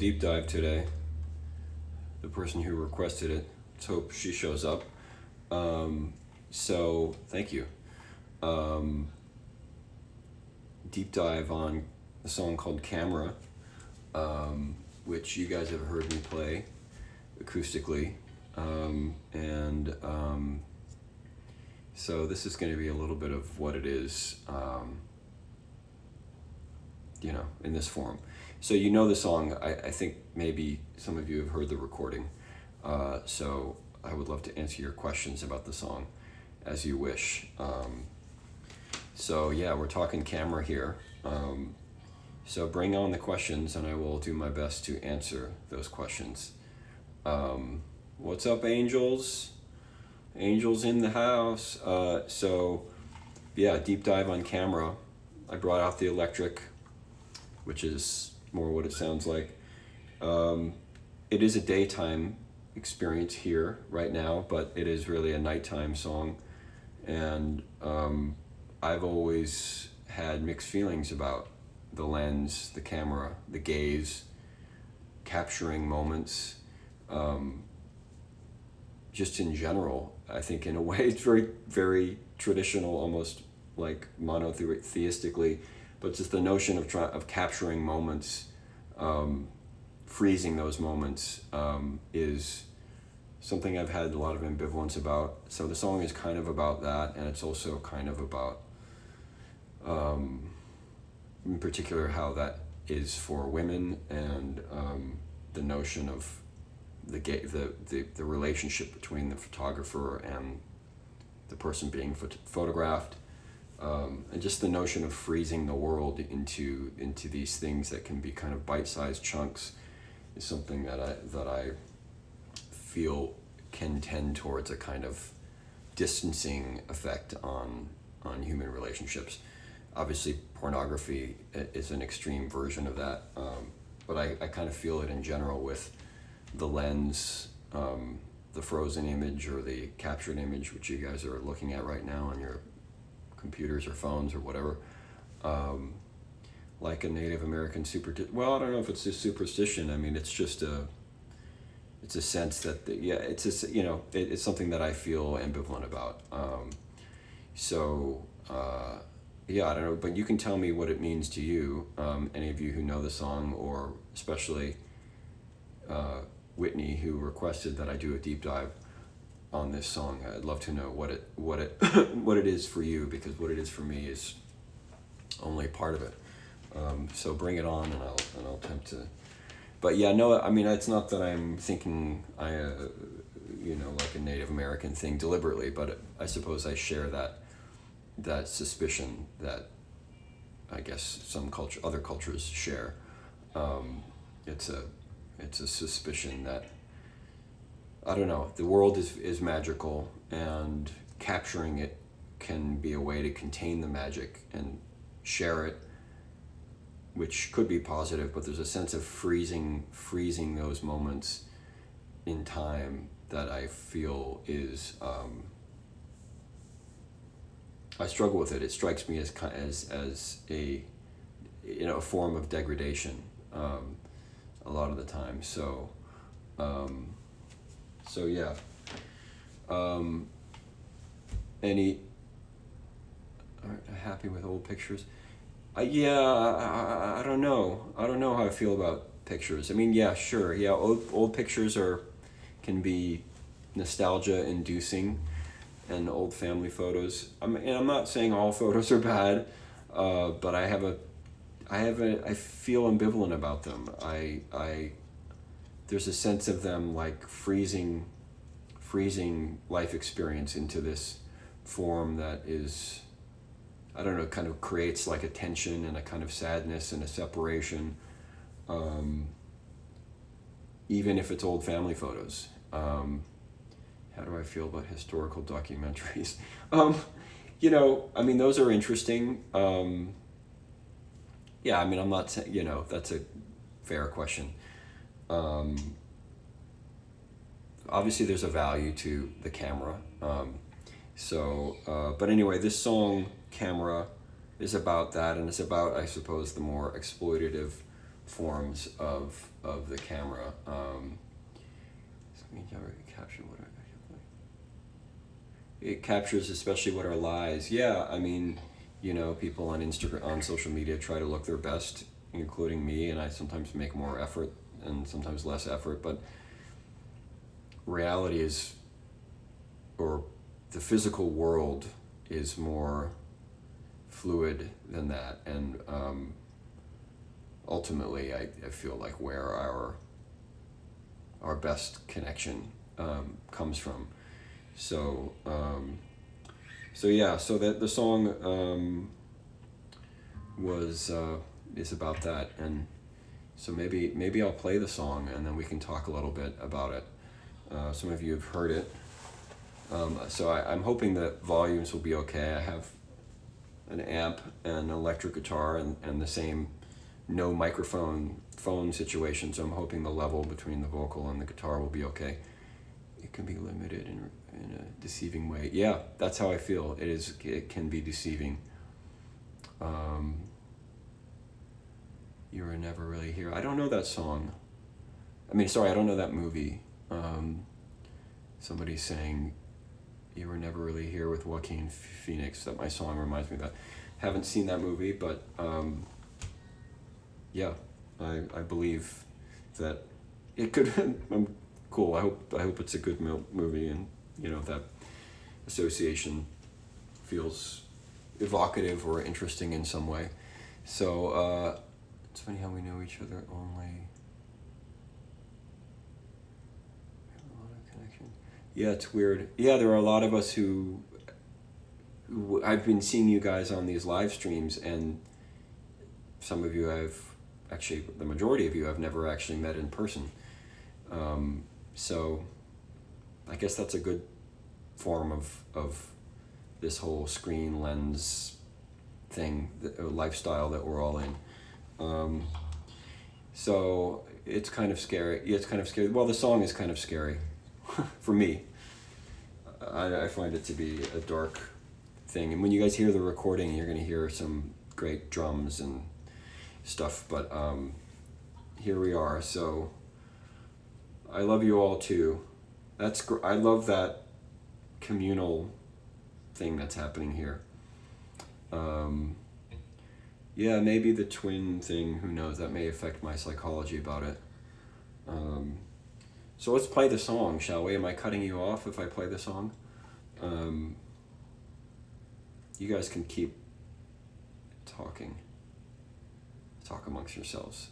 deep dive today. The person who requested it. Let's hope she shows up. So thank you. Deep dive on a song called Camera, which you guys have heard me play acoustically. So this is going to be a little bit of what it is, in this form. So you know the song. I think maybe some of you have heard the recording. So I would love to answer your questions about the song as you wish. So yeah, we're talking Camera here. So bring on the questions and I will do my best to answer those questions. What's up, angels? Angels in the house. So yeah, deep dive on Camera. I brought out the electric, which is more what it sounds like. It is a daytime experience here right now, but it is really a nighttime song. And I've always had mixed feelings about the lens, the camera, the gaze, capturing moments. Just in general, I think in a way it's very, very traditional, almost like monotheistically, but just the notion of capturing moments, freezing those moments, is something I've had a lot of ambivalence about. So the song is kind of about that, and it's also kind of about, in particular, how that is for women, and the notion of the relationship between the photographer and the person being photographed, and just the notion of freezing the world into these things that can be kind of bite-sized chunks is something that I feel can tend towards a kind of distancing effect on human relationships. Obviously, pornography is an extreme version of that, but I kind of feel it in general with the lens, the frozen image or the captured image, which you guys are looking at right now on your computers or phones or whatever, like a Native American well, I don't know if it's a superstition. I mean, it's just it's a sense that it's something that I feel ambivalent about. Yeah, I don't know, but you can tell me what it means to you, any of you who know the song, or especially Whitney, who requested that I do a deep dive on this song. I'd love to know what it what it is for you, because what it is for me is only part of it. So bring it on, and I'll attempt to. But yeah, no, I mean, it's not that I'm thinking like a Native American thing deliberately, but I suppose I share that suspicion that I guess some other cultures share. It's a suspicion that, I don't know, the world is magical, and capturing it can be a way to contain the magic and share it, which could be positive, but there's a sense of freezing those moments in time that I feel is, I struggle with it. It strikes me as a form of degradation, a lot of the time. So yeah. Happy with old pictures? I don't know. I don't know how I feel about pictures. I mean, yeah, sure. Yeah, old pictures can be nostalgia inducing, and old family photos. I'm not saying all photos are bad, but I feel ambivalent about them. There's a sense of them like freezing life experience into this form that is, I don't know, kind of creates like a tension and a kind of sadness and a separation, even if it's old family photos. How do I feel about historical documentaries? I mean, those are interesting. Yeah, I mean, I'm not saying, that's a fair question. Obviously there's a value to the camera. But anyway, this song, Camera, is about that, and it's about, I suppose, the more exploitative forms of the camera. Capture what it captures, especially what are lies. Yeah, I mean, you know, people on Instagram, on social media, try to look their best, including me, and I sometimes make more effort and sometimes less effort. But reality is, or the physical world is more fluid than that, and ultimately, I feel like where our best connection comes from. So yeah, so that the song is about that, and so maybe I'll play the song and then we can talk a little bit about it. Some of you have heard it, so I'm hoping that volumes will be okay. I have an amp and an electric guitar and the same no microphone phone situation, so I'm hoping the level between the vocal and the guitar will be okay. It can be limited in a deceiving way. Yeah, that's how I feel. It can be deceiving. You Were Never Really Here. I don't know that song. I don't know that movie. Somebody's saying You Were Never Really Here with Joaquin Phoenix. That my song reminds me of that. Haven't seen that movie, but yeah, I believe that it could. Cool. I hope it's a good movie, and you know that association feels evocative or interesting in some way. So it's funny how we know each other only. A lot of connection. Yeah, it's weird. Yeah, there are a lot of us who I've been seeing you guys on these live streams, and some of you the majority of you I've never actually met in person. So I guess that's a good form of this whole screen lens thing, lifestyle that we're all in. So it's kind of scary. Yeah, it's kind of scary. Well, the song is kind of scary for me. I find it to be a dark thing. And when you guys hear the recording, you're going to hear some great drums and stuff. But here we are. So I love you all too. I love that communal thing that's happening here. Yeah, maybe the twin thing, who knows, that may affect my psychology about it. So let's play the song, shall we? Am I cutting you off if I play the song? You guys can keep talking. Talk amongst yourselves.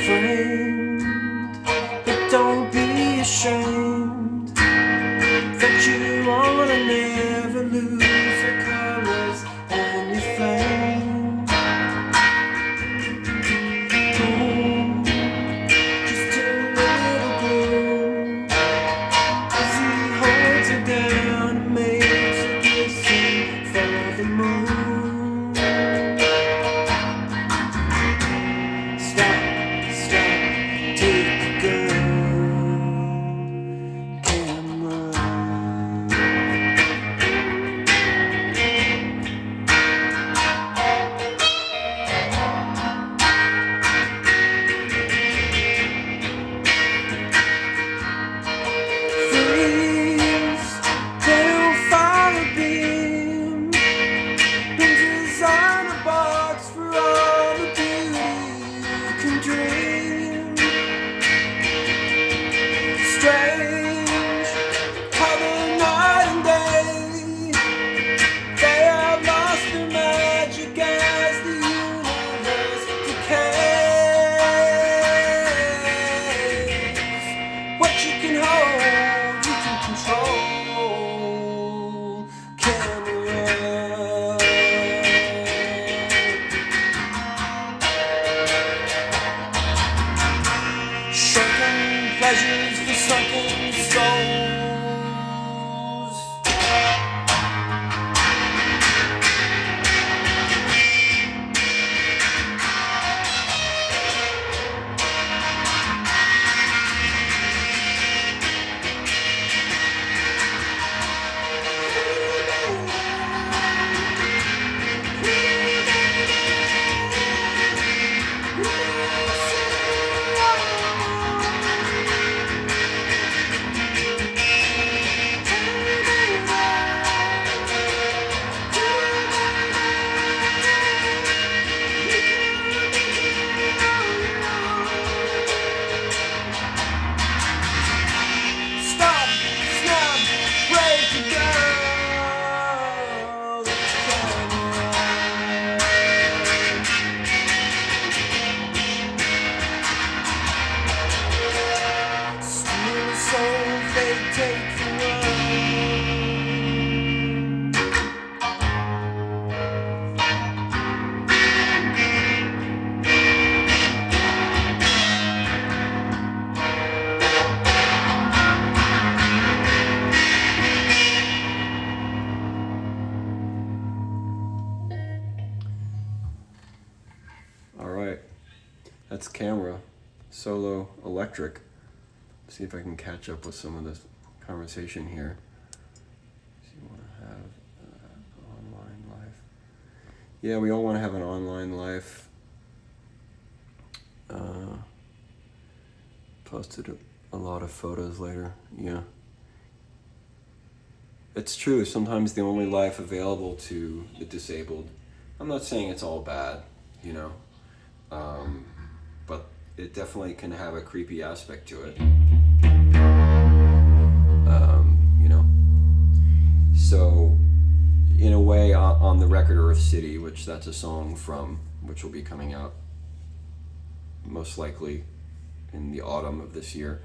Friend, but don't be That's Camera, solo electric. See if I can catch up with some of this conversation here. So you want to have online life? Yeah, we all want to have an online life. Posted a lot of photos later. Yeah. It's true. Sometimes the only life available to the disabled. I'm not saying it's all bad, you know, but it definitely can have a creepy aspect to it. You know. So, in a way, on the record Earth City, which that's a song from, which will be coming out most likely in the autumn of this year.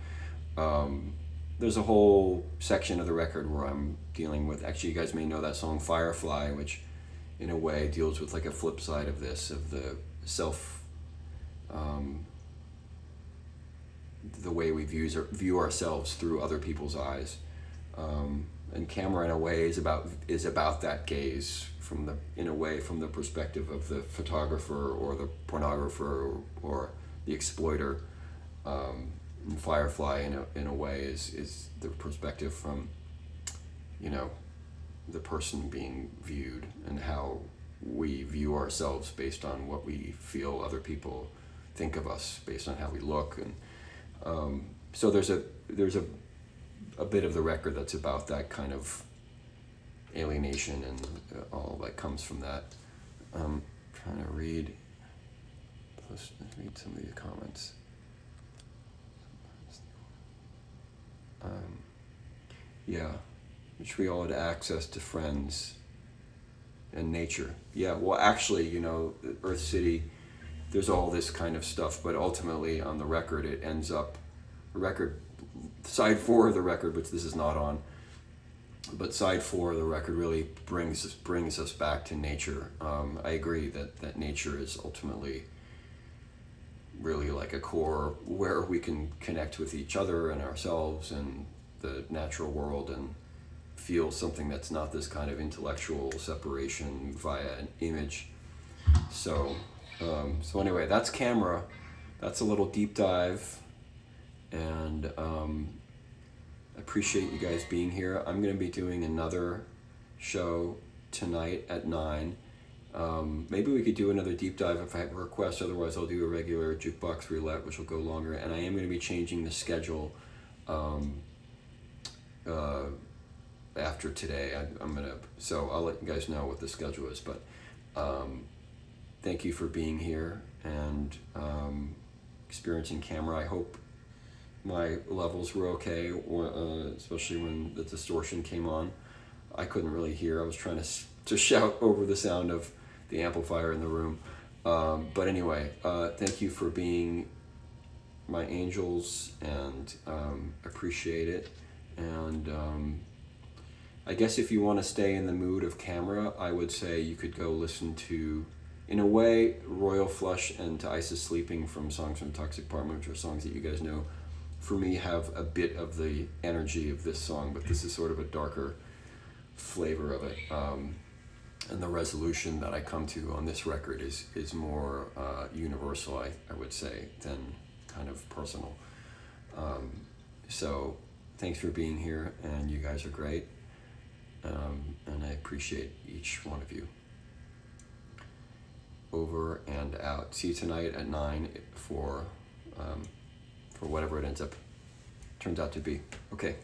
There's a whole section of the record where I'm dealing with, actually you guys may know that song Firefly, which in a way deals with like a flip side of this, of the self, the way we view ourselves through other people's eyes. And Camera in a way is about that gaze from the perspective of the photographer or the pornographer or the exploiter. And Firefly in a way is the perspective from, you know, the person being viewed and how we view ourselves based on what we feel other people think of us based on how we look. And so there's a bit of the record that's about that kind of alienation and all that comes from that. Trying to read some of these comments. Yeah, which we all had access to friends and nature. Yeah, well actually, you know, Earth City, there's all this kind of stuff, but ultimately on the record it ends up, side 4 of the record, which this is not on, but side 4 of the record really brings us back to nature. I agree that nature is ultimately really like a core where we can connect with each other and ourselves and the natural world and feel something that's not this kind of intellectual separation via an image. So anyway, that's Camera. That's a little deep dive, and I appreciate you guys being here. I'm going to be doing another show tonight at 9. Maybe we could do another deep dive if I have a request. Otherwise, I'll do a regular Jukebox Roulette, which will go longer. And I am going to be changing the schedule after today. So I'll let you guys know what the schedule is. But thank you for being here and experiencing Camera. I hope my levels were okay, especially when the distortion came on. I couldn't really hear. I was trying to shout over the sound of the amplifier in the room. But anyway, thank you for being my angels, and appreciate it. And I guess if you want to stay in the mood of Camera, I would say you could go listen to, in a way, Royal Flush and To Ice is Sleeping from Songs from Toxic Apartment, which are songs that you guys know, for me, have a bit of the energy of this song, but this is sort of a darker flavor of it. And the resolution that I come to on this record is more universal, I would say, than kind of personal. So thanks for being here, and you guys are great. And I appreciate each one of you. Over and out. See you tonight at 9 for whatever it turns out to be. Okay.